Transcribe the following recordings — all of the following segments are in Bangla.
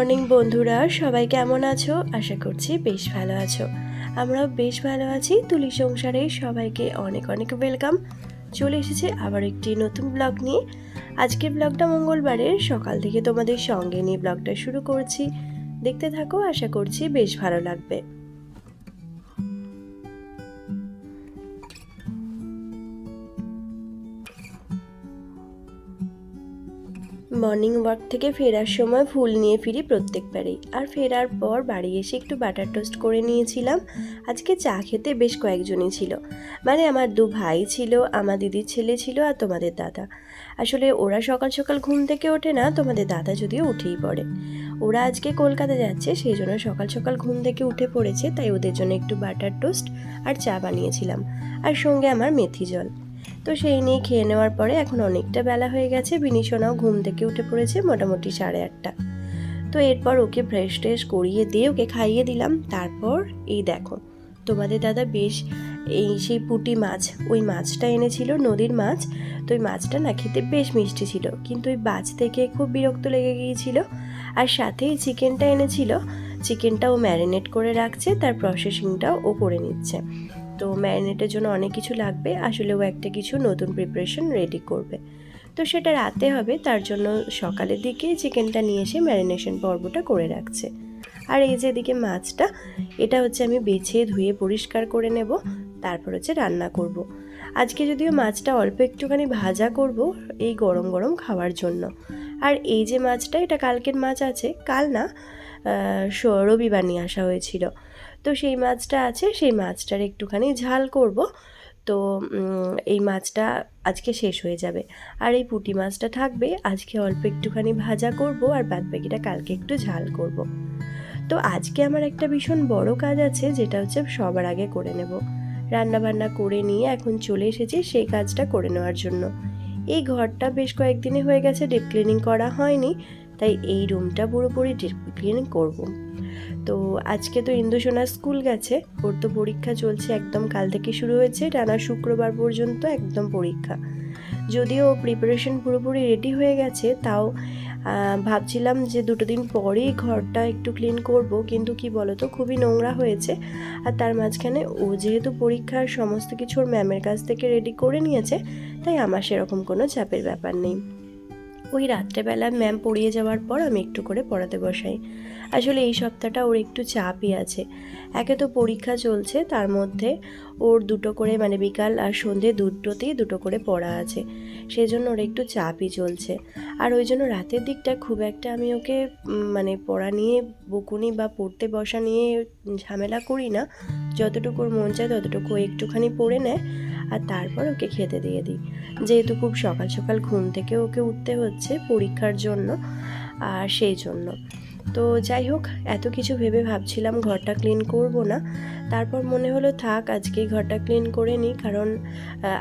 মর্নিং বন্ধুরা, সবাই কেমন আছো? আশা করছি বেশ ভালো আছো। আমরাও বেশ ভালো আছি। তুলি সংসারে সবাইকে অনেক অনেক ওয়েলকাম। চলে এসেছে আবার একটি নতুন ব্লগ নিয়ে। আজকের ব্লগটা মঙ্গলবারের সকাল থেকে তোমাদের সঙ্গে নিয়ে ব্লগটা শুরু করছি। দেখতে থাকো, আশা করছি বেশ ভালো লাগবে। মর্নিং ওয়াক থেকে ফেরার সময় ফুল নিয়ে ফিরি প্রত্যেকবারেই। আর ফেরার পর বাড়ি এসে একটু বাটার টোস্ট করে নিয়েছিলাম। আজকে চা খেতে বেশ কয়েকজনই ছিল, মানে আমার দু ভাই ছিল, আমার দিদির ছেলে ছিল, আর তোমাদের দাদা। আসলে ওরা সকাল সকাল ঘুম থেকে ওঠে না, তোমাদের দাদা যদিও উঠেই পড়ে। ওরা আজকে কলকাতা যাচ্ছে, সেই জন্য সকাল সকাল ঘুম থেকে উঠে পড়েছে, তাই ওদের জন্য একটু বাটার টোস্ট আর চা বানিয়েছিলাম, আর সঙ্গে আমার মেথি জল। তো সেই নিয়ে খেয়ে নেওয়ার পরে এখন অনেকটা বেলা হয়ে গেছে। বিনিশোনাও ঘুম থেকে উঠে পড়েছে মোটামুটি 8:30। তো এরপর ওকে ফ্রেশ ট্রেশ করিয়ে দিয়ে ওকে খাইয়ে দিলাম। তারপর এই দেখো, তোমাদের দাদা বেশ সেই পুঁটি মাছ, ওই মাছটা এনেছিল, নদীর মাছ। তো ওই মাছটা না খেতে বেশ মিষ্টি ছিল, কিন্তু ওই বাজ থেকে খুব বিরক্ত লেগে গিয়েছিল। আর সাথেই চিকেনটা এনেছিল, চিকেনটা ও ম্যারিনেট করে রাখছে, তার প্রসেসিংটাও ও করে নিচ্ছে। তো ম্যারিনেটের জন্য অনেক কিছু লাগবে, আসলে ও একটা কিছু নতুন প্রিপারেশন রেডি করবে। তো সেটা রাতে হবে, তার জন্য সকালের দিকে চিকেনটা নিয়ে এসে ম্যারিনেশন পর্বটা করে রাখছে। আর এই যে এদিকে মাছটা, এটা হচ্ছে আমি বেছে ধুয়ে পরিষ্কার করে নেব, তারপর হচ্ছে রান্না করব। আজকে যদিও মাছটা অল্প একটুখানি ভাজা করব এই গরম গরম খাওয়ার জন্য। আর এই যে মাছটা, এটা কালকের মাছ আছে, কাল না, রবিবার নিয়ে আসা হয়েছিল। তো সেই মাছটা আছে, সেই মাছটার একটুখানি ঝাল করব। তো এই মাছটা আজকে শেষ হয়ে যাবে। আর এই পুঁটি মাছটা থাকবে, আজকে অল্প একটুখানি ভাজা করব, আর বাদবাকিটা কালকে একটু ঝাল করব। তো আজকে আমার একটা ভীষণ বড় কাজ আছে, যেটা হচ্ছে সবার আগে করে নেব। রান্না বান্না করে নিয়ে এখন চলে এসেছি সেই কাজটা করে নেওয়ার জন্য। এই ঘরটা বেশ কয়েকদিনে হয়ে গেছে ডিপ ক্লিনিং করা হয়নি, তাই এই রুমটা পুরোপুরি ডিপ ক্লিনিং করব। তো আজকে তো ইন্দুসোনা স্কুল গেছে, ওর তো পরীক্ষা চলছে, একদম কাল থেকে শুরু হয়েছে, টানা শুক্রবার পর্যন্ত একদম পরীক্ষা। যদিও প্রিপারেশন পুরোপুরি রেডি হয়ে গেছে, তাও ভাবছিলাম যে 2 দিন পরেই ঘরটা একটু ক্লিন করব, কিন্তু কি বলতো, খুবই নোংরা হয়েছে। আর তার মাঝখানে ও যেহেতু পরীক্ষার সমস্ত কিছু ওর ম্যামের কাছ থেকে রেডি করে নিয়েছে, তাই আমার সেরকম কোনো চাপের ব্যাপার নেই। ওই রাত্রেবেলা ম্যাম পড়িয়ে যাওয়ার পর আমি একটু করে পড়াতে বসাই। আসলে এই সপ্তাহটা ওর একটু চাপই আছে। একে তো পরীক্ষা চলছে, তার মধ্যে ওর 2টো করে, মানে বিকাল আর সন্ধে দুটোতেই 2টো করে পড়া আছে, সেই জন্য ওর একটু চাপই চলছে। আর ওই জন্য রাতের দিকটা খুব একটা আমি ওকে মানে পড়া নিয়ে বকুনি বা পড়তে বসা নিয়ে ঝামেলা করি না। যতটুকু ওর মন চায় ততটুকু একটুখানি পড়ে নেয়, আর তারপর ওকে খেতে দিয়ে দিই। যেহেতু খুব সকাল সকাল ঘুম থেকে ওকে উঠতে হচ্ছে পরীক্ষার জন্য, আর সেই জন্য। তো যাই হোক, এত কিছু ভেবে ভাবছিলাম ঘরটা ক্লিন করব না, তারপর মনে হলো থাক আজকেই ঘরটা ক্লিন করে নিই, কারণ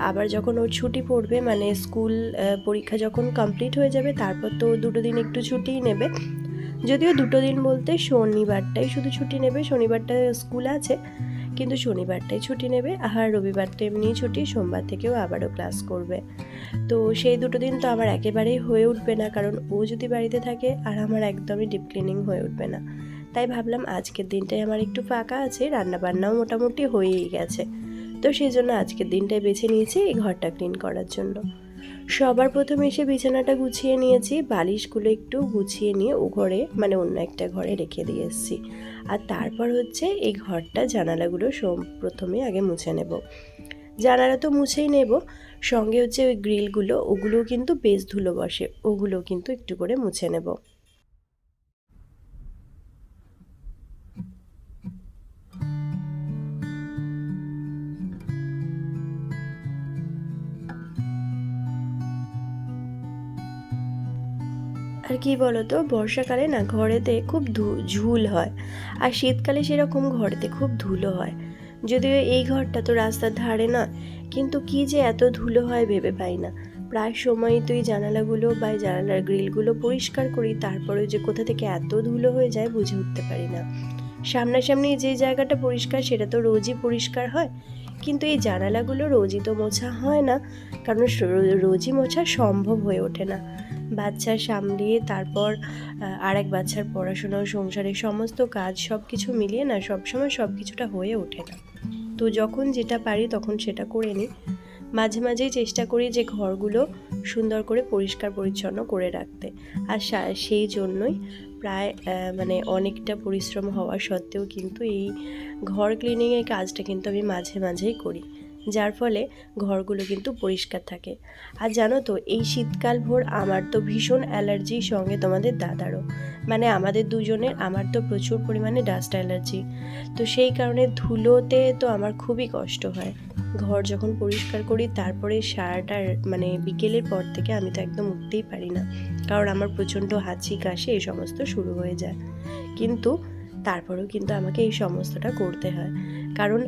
আবার যখন ওর ছুটি পড়বে, মানে স্কুল পরীক্ষা যখন কমপ্লিট হয়ে যাবে, তারপর তো 2 দিন একটু ছুটিই নেবে। যদিও 2 দিন বলতে শনিবারটাই শুধু ছুটি নেবে, শনিবারটা স্কুল আছে, কিন্তু শনিবারটাই ছুটি নেবে, আর রবিবারটা এমনিই ছুটি, সোমবার থেকেও আবারও ক্লাস করবে। তো সেই 2 দিন তো আমার একেবারেই হয়ে উঠবে না, কারণ ও যদি বাড়িতে থাকে আর আমার একদমই ডিপ ক্লিনিং হয়ে উঠবে না। তাই ভাবলাম আজকের দিনটাই আমার একটু ফাঁকা আছে, রান্নাবান্নাও মোটামুটি হয়েই গেছে, তো সেই জন্য আজকের দিনটাই বেছে নিয়েছি এই ঘরটা ক্লিন করার জন্য। সবার প্রথমে এসে বিছানাটা গুছিয়ে নিয়েছি, বালিশগুলো একটু গুছিয়ে নিয়ে ও ঘরে, মানে অন্য একটা ঘরে রেখে দিয়ে এসেছি। আর তারপর হচ্ছে এই ঘরটা জানালাগুলো প্রথমে আগে মুছে নেব। জানালা তো মুছেই নেব, সঙ্গে হচ্ছে ওই গ্রিলগুলো, ওগুলোও কিন্তু বেশ ধুলো বসে, ওগুলোও কিন্তু একটু করে মুছে নেব। আর কি বলতো, বর্ষাকালে না ঘরেতে খুব ঝুল হয়, আর শীতকালে সেরকম ঘরেতে খুব ধুলো হয়। যদিও এই ঘরটা তো রাস্তার ধারে না, কিন্তু কি যে এত ধুলো হয় ভেবে পাই না। প্রায় সময়ই তো এই জানালাগুলো বা জানালার গ্রিলগুলো পরিষ্কার করি, তারপরে যে কোথা থেকে এত ধুলো হয়ে যায় বুঝে উঠতে পারি না। সামনাসামনি যে জায়গাটা পরিষ্কার সেটা তো রোজই পরিষ্কার হয়, কিন্তু এই জানালাগুলো রোজই তো মোছা হয় না, কারণ রোজই মোছা সম্ভব হয়ে ওঠে না। বাচ্চা সামলিয়ে তারপর আরেক বাচ্চার পড়াশোনা, সংসারের সমস্ত কাজ সব কিছু মিলিয়ে না সবসময় সব কিছুটা হয়ে ওঠে না। তো যখন যেটা পারি তখন সেটা করে নিই। মাঝে মাঝেই চেষ্টা করি যে ঘরগুলো সুন্দর করে পরিষ্কার পরিচ্ছন্ন করে রাখতে। আর সেই জন্যই প্রায় অনেকটা পরিশ্রম হওয়া সত্ত্বেও কিন্তু এই ঘর ক্লিনিংয়ের কাজটা কিন্তু আমি মাঝে মাঝেই করি, যার ফলে ঘরগুলো কিন্তু পরিষ্কার থাকে। আর জানো তো, এই শীতকাল ভোর আমার তো ভীষণ অ্যালার্জির সঙ্গে তোমাদের দাদারও, আমাদের দুজনের। আমার তো প্রচুর পরিমাণে ডাস্ট অ্যালার্জি, তো সেই কারণে ধুলোতে তো আমার খুবই কষ্ট হয়। ঘর যখন পরিষ্কার করি তারপরে সারাটা বিকেলের পর থেকে আমি তো একদম উঠতেই পারি না, কারণ আমার প্রচণ্ড হাঁচি কাশি এই সমস্ত শুরু হয়ে যায়। কিন্তু তারপরেও কিন্তু আমাকে এই সমস্তটা করতে হয়, কারণ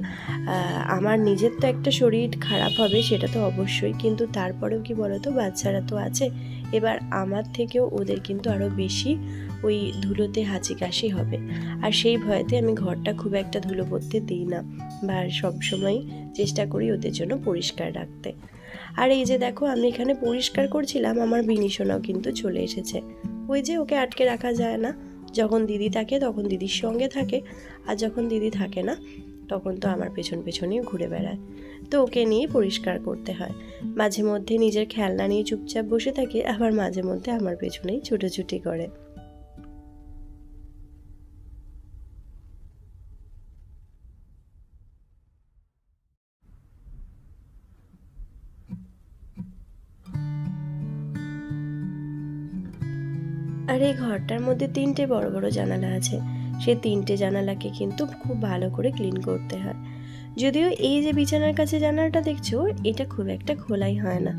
আমার নিজের তো একটা শরীর খারাপ হবে সেটা তো অবশ্যই, কিন্তু তারপরেও কি বলতো, বাচ্চারা তো আছে, এবার আমার থেকেও ওদের কিন্তু আরও বেশি ওই ধুলোতে হাঁচি কাশি হবে। আর সেই ভয়েতে আমি ঘরটা খুব একটা ধুলো পড়তে দিই না, বা সবসময় চেষ্টা করি ওদের জন্য পরিষ্কার রাখতে। আর এই যে দেখো, আমি এখানে পরিষ্কার করছিলাম, আমার বিনিশোনাও কিন্তু চলে এসেছে। ওই যে ওকে আটকে রাখা যায় না, যখন দিদি থাকে তখন দিদির সঙ্গে থাকে, আর যখন দিদি থাকে না তখন তো আমার পেছন পেছনেই ঘুরে বেড়ায়। তো ওকে নিয়ে পরিষ্কার করতে হয়। মাঝে মধ্যে নিজের খেলনা নিয়ে চুপচাপ বসে থাকে, আবার মাঝে মধ্যে আমার পেছনেই ছুটোছুটি করে। আর এই ঘরটার মধ্যে 3টে বড় বড় জানালা আছে, সেই 3টে জানালাকে কিন্তু খুব ভালো করে ক্লিন করতে হয়। যদিও এই যে বিছানার কাছে জানালাটা দেখছো, এটা খুব একটা খোলাই হয় না,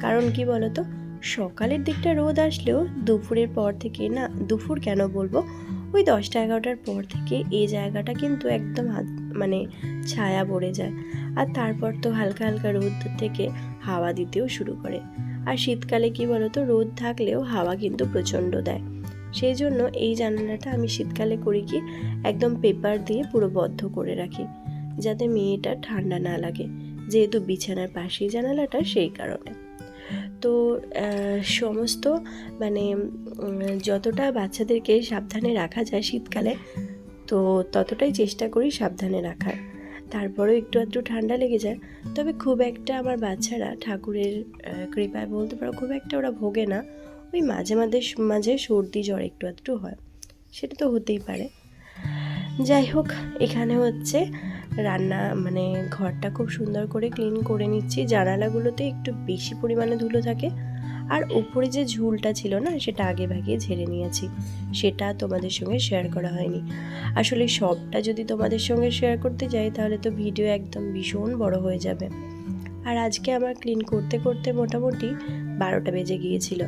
কারণ কি বলতো, সকালের দিকটা রোদ আসলেও দুপুরের পর থেকে, না দুপুর কেন বলবো, ওই 10টা-11টার পর থেকে এই জায়গাটা কিন্তু একদম ছায়া পড়ে যায়। আর তারপর তো হালকা হালকা রোদ থেকে হাওয়া দিতেও শুরু করে। আর শীতকালে কি বলতো, রোদ থাকলেও হাওয়া কিন্তু প্রচণ্ড দেয়। সেই জন্য এই জানালাটা আমি শীতকালে করি কি, একদম পেপার দিয়ে পুরো বদ্ধ করে রাখি, যাতে মেয়েটা ঠান্ডা না লাগে, যেহেতু বিছানার পাশেই জানালাটা, সেই কারণে। তো সমস্ত যতটা বাচ্চাদেরকে সাবধানে রাখা যায় শীতকালে, তো ততটাই চেষ্টা করি সাবধানে রাখার। তারপরেও একটু আধটু ঠান্ডা লেগে যায়, তবে খুব একটা আমার বাচ্চারা ঠাকুরের কৃপায় বলতে পারো খুব একটা ওরা ভোগে না। ওই মাঝে মাঝে মাঝে সর্দি জ্বর একটু আধটু হয়, সেটা তো হতেই পারে। যাই হোক, এখানে হচ্ছে রান্না ঘরটা খুব সুন্দর করে ক্লিন করে নিচ্ছি। জানালাগুলোতে একটু বেশি পরিমাণে ধুলো থাকে, আর উপরে যে ঝুলটা ছিল না, সেটা আগে ভাগে ঝেড়ে নিয়েছি, সেটা তোমাদের সঙ্গে শেয়ার করা হয়নি। আসলে সবটা যদি তোমাদের সঙ্গে শেয়ার করতে যাই তাহলে তো ভিডিও একদম ভীষণ বড় হয়ে যাবে। আর আজকে আমার ক্লিন করতে করতে মোটামুটি 12টা বেজে গিয়েছিল,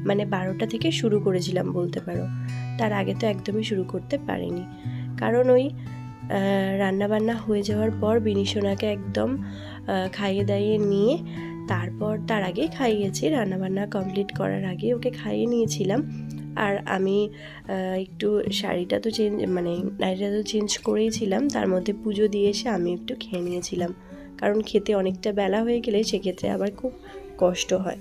12টা থেকে শুরু করেছিলাম বলতে পারো। তার আগে তো একদমই শুরু করতে পারিনি, কারণ ওই রান্নাবান্না হয়ে যাওয়ার পর বিনিশোনাকে একদম খাইয়ে দাইয়ে নিয়ে, তারপর তার আগে খাইয়েছি, রান্নাবান্না কমপ্লিট করার আগে ওকে খাইয়ে নিয়েছিলাম। আর আমি একটু শাড়িটা তো নাইটিটা তো চেঞ্জ করেইছিলাম, তার মধ্যে পুজো দিয়ে এসে আমি একটু খেয়ে নিয়েছিলাম, কারণ খেতে অনেকটা বেলা হয়ে গেলে সেক্ষেত্রে আবার খুব কষ্ট হয়।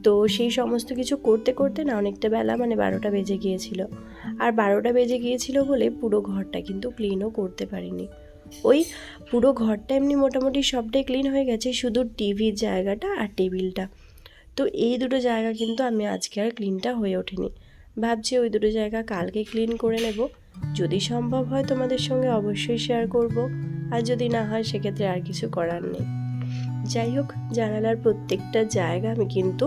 তো সেই সমস্ত কিছু করতে করতে না অনেকটা বেলা 12টা বেজে গিয়েছিল। আর 12টা বেজে গিয়েছিল বলে পুরো ঘরটা কিন্তু ক্লিনও করতে পারিনি। ওই পুরো ঘরটা এমনি মোটামুটি সবটাই ক্লিন হয়ে গেছে, শুধু টিভির জায়গাটা আর টেবিলটা। তো এই দুটো জায়গা কিন্তু আমি আজকে আর ক্লিনটা হয়ে ওঠেনি। ভাবছি ওই দুটো জায়গা কালকে ক্লিন করে নেব, যদি সম্ভব হয় তোমাদের সঙ্গে অবশ্যই শেয়ার করব, আর যদি না হয় সেক্ষেত্রে আর কিছু করার নেই। যাই হোক, জানালার প্রত্যেকটা জায়গা আমি কিন্তু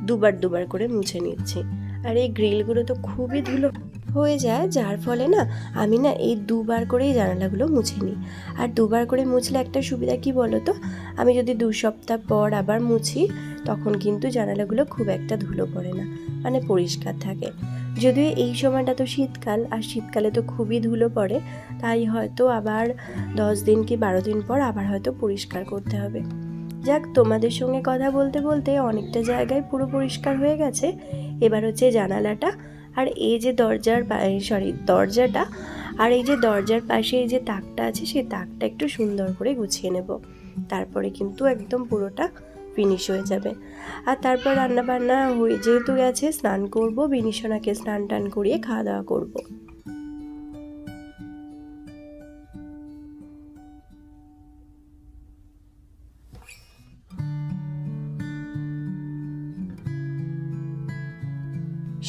দুবার করে মুছে নিচ্ছি। আর এই গ্রিলগুলো তো খুবই ধুলো হয়ে যায়, যার ফলে না আমি এই দুবার করেই জানালাগুলো মুছে নিই। আর দুবার করে মুছলে একটা সুবিধা কি বলো তো, আমি যদি 2 সপ্তাহ পর আবার মুছি তখন কিন্তু জানালাগুলো খুব একটা ধুলো পড়ে না, পরিষ্কার থাকে। যদিও এই সময়টা তো শীতকাল, আর শীতকালে তো খুবই ধুলো পড়ে, তাই হয়তো আবার 10 দিন কি 12 দিন পর আবার হয়তো পরিষ্কার করতে হবে। যাক, তোমাদের সঙ্গে কথা বলতে বলতে অনেকটা জায়গায় পুরো পরিষ্কার হয়ে গেছে। এবার হচ্ছে জানালাটা, আর এই যে দরজাটা, আর এই যে দরজার পাশে এই যে তাকটা আছে, সেই তাকটা একটু সুন্দর করে গুছিয়ে নেব, তারপরে কিন্তু একদম পুরোটা ফিনিশ হয়ে যাবে। আর তারপর রান্নাবান্না হয়ে যেহেতু গেছে, স্নান করব, বিনিশোনাকে স্নান টান করিয়ে খাওয়া দাওয়া করব।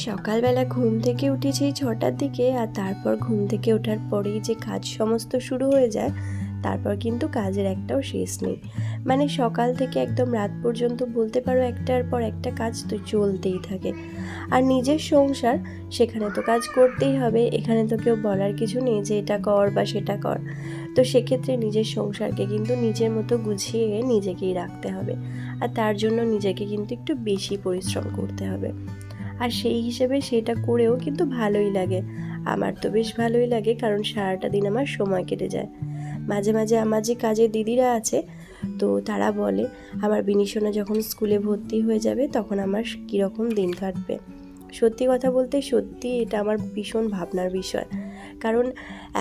সকালবেলা ঘুম থেকে উঠেছি 6টার দিকে, আর তারপর ঘুম থেকে ওঠার পরেই যে কাজ সমস্ত শুরু হয়ে যায়, তারপর কিন্তু কাজের একটাও শেষ নেই। মানে সকাল থেকে একদম রাত পর্যন্ত বলতে পারো একটার পর একটা কাজ তো চলতেই থাকে। আর নিজের সংসার, সেখানে তো কাজ করতেই হবে, এখানে তো কেউ বলার কিছু নেই যে এটা কর বা সেটা কর। তো সেক্ষেত্রে নিজের সংসারকে কিন্তু নিজের মতো গুছিয়ে নিজেকেই রাখতে হবে, আর তার জন্য নিজেকে কিন্তু একটু বেশি পরিশ্রম করতে হবে। আর সেই হিসেবে সেটা করেও কিন্তু ভালোই লাগে। আমার তো বেশ ভালোই লাগে, কারণ সারাটা দিন আমার সময় কেটে যায়। মাঝে মাঝে আমার যে কাজের দিদিরা আছে, তো তারা বলে আমার বিনিশোনা যখন স্কুলে ভর্তি হয়ে যাবে তখন আমার কীরকম দিন কাটবে। সত্যি কথা বলতে সত্যি এটা আমার ভীষণ ভাবনার বিষয়, কারণ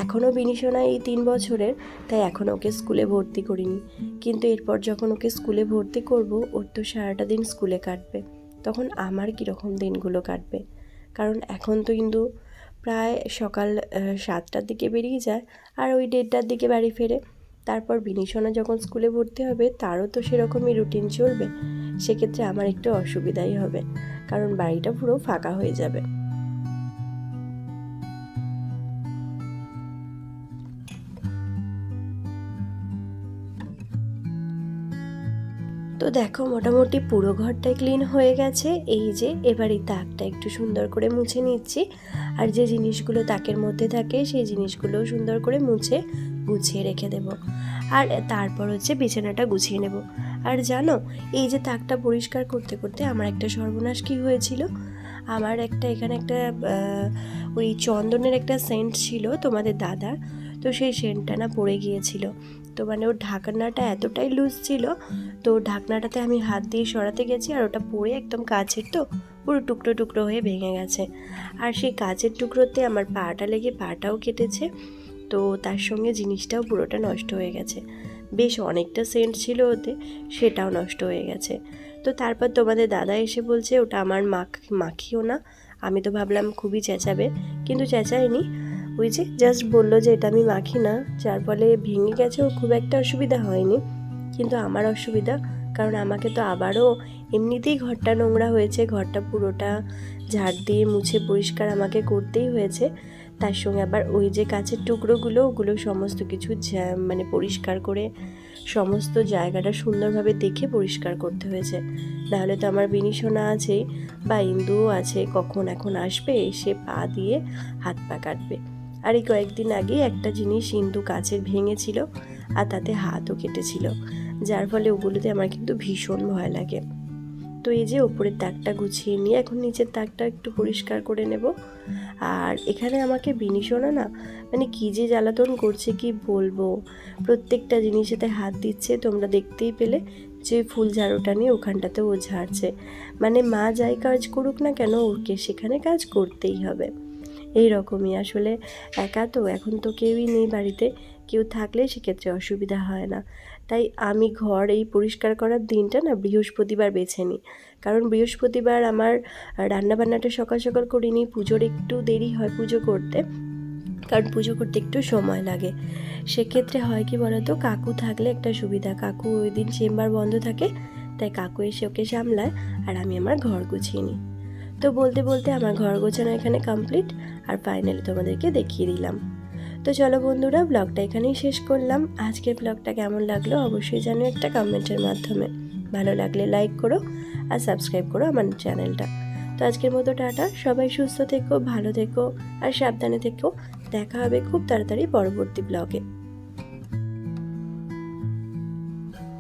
এখনও বিনিশোনা এই 3 বছরের, তাই এখন ওকে স্কুলে ভর্তি করিনি। কিন্তু এরপর যখন ওকে স্কুলে ভর্তি করব, ওর তো সারাটা দিন স্কুলে কাটবে, তখন আমার কীরকম দিনগুলো কাটবে। কারণ এখন তো কিন্তু প্রায় সকাল 7টার দিকে বেরিয়ে যায়, আর ওই 1:30টার দিকে বাড়ি ফেরে। তারপর বিনিশোনা যখন স্কুলে ভর্তি হবে, তারও তো সেরকমই রুটিন চলবে। সেক্ষেত্রে আমার একটু অসুবিধাই হবে, কারণ বাড়িটা পুরো ফাঁকা হয়ে যাবে। তো দেখো মোটামুটি পুরো ঘরটাই ক্লিন হয়ে গেছে। এই যে এবার এই তাকটা একটু সুন্দর করে মুছে নিচ্ছি, আর যে জিনিসগুলো তাকের মধ্যে থাকে সেই জিনিসগুলো সুন্দর করে মুছে গুছিয়ে রেখে দেব। আর তারপর হচ্ছে বিছানাটা গুছিয়ে নেব। আর জানো, এই যে তাকটা পরিষ্কার করতে করতে আমার একটা সর্বনাশ কী হয়েছিল। আমার এখানে একটা ওই চন্দনের একটা সেন্ট ছিল তোমাদের দাদার, তো সেই সেন্টটা না পড়ে গিয়েছিল। তো মানে ওর ঢাকনাটা এতটাই লুজ ছিল, তো ঢাকনাটাতে আমি হাত দিয়ে সরাতে গেছি, আর ওটা পড়ে একদম কাচের তো পুরো টুকরো টুকরো হয়ে ভেঙে গেছে। আর সেই কাচের টুকরোতে আমার পাটা লেগে পাটাও কেটেছে, তো তার সঙ্গে জিনিসটাও পুরোটা নষ্ট হয়ে গেছে। বেশ অনেকটা সেন্ট ছিল ওতে, সেটাও নষ্ট হয়ে গেছে। তো তারপর তোমাদের দাদা এসে বলছে ওটা আমার মাখিও না। আমি তো ভাবলাম খুবই চেঁচাবে, কিন্তু চেঁচায়নি। ওই যে জাস্ট বললো যে এটা আমি মাখি না, যার ফলে ভেঙে গেছে। ও খুব একটা অসুবিধা হয়নি, কিন্তু আমার অসুবিধা, কারণ আমাকে তো আবারও এমনিতেই ঘরটা নোংরা হয়েছে, ঘরটা পুরোটা ঝাড় দিয়ে মুছে পরিষ্কার আমাকে করতেই হয়েছে। তার সঙ্গে আবার ওই যে কাচের টুকরোগুলো, ওগুলো সমস্ত কিছু মানে পরিষ্কার করে সমস্ত জায়গাটা সুন্দরভাবে দেখে পরিষ্কার করতে হয়েছে। নাহলে তো আমার বিনিশোনা আছেই, বা ইন্দুও আছে, কখন এখন আসবে, এসে পা দিয়ে হাত পা কাটবে। আর এই কয়েকদিন আগেই একটা জিনিস ইন্দু কাচের ভেঙেছিল, আর তাতে হাতও কেটেছিল, যার ফলে ওগুলোতে আমার কিন্তু ভীষণ ভয় লাগে। তো এই যে ওপরের তাকটা গুছিয়ে নিয়ে এখন নিচের তাকটা একটু পরিষ্কার করে নেব। আর এখানে আমাকে বিনিশোনা না মানে কী যে জ্বালাতন করছে কি বলবো, প্রত্যেকটা জিনিসেতে হাত দিচ্ছে। তোমরা দেখতেই পেলে যে ফুল ঝাড়ুটা নিয়ে ওখানটাতে ও ঝাড়ছে। মানে মা যাই কাজ করুক না কেন, ওকে সেখানে কাজ করতেই হবে। এই রকমই আসলে, একা তো এখন তো কেউই নেই বাড়িতে, কেউ থাকলে সেক্ষেত্রে অসুবিধা হয় না। তাই আমি ঘর এই পরিষ্কার করার দিনটা না বৃহস্পতিবার বেছে নিই, কারণ বৃহস্পতিবার আমার রান্নাবান্নাটা সকাল সকাল করিনি, পুজোর একটু দেরি হয় পুজো করতে, কারণ পুজো করতে একটু সময় লাগে। সেক্ষেত্রে হয় কি বলতো, কাকু থাকলে একটা সুবিধা, কাকু ওই দিন চেম্বার বন্ধ থাকে, তাই কাকু এসে ওকে সামলায়, আর আমি আমার ঘর গুছিয়ে নিই। তো বলতে বলতে আমার ঘর গোছানো এখানে কমপ্লিট, আর ফাইনালি তোমাদেরকে দেখিয়ে দিলাম। তো চলো বন্ধুরা, ব্লগটা এখানেই শেষ করলাম। আজকের ব্লগটা কেমন লাগলো অবশ্যই জানিও একটা কমেন্টের মাধ্যমে। ভালো লাগলে লাইক করো, আর সাবস্ক্রাইব করো আমার চ্যানেলটা। তো আজকের মতো টাটা, সবাই সুস্থ থেকো, ভালো থেকো, আর সাবধানে থেকো। দেখা হবে খুব তাড়াতাড়ি পরবর্তী ব্লগে।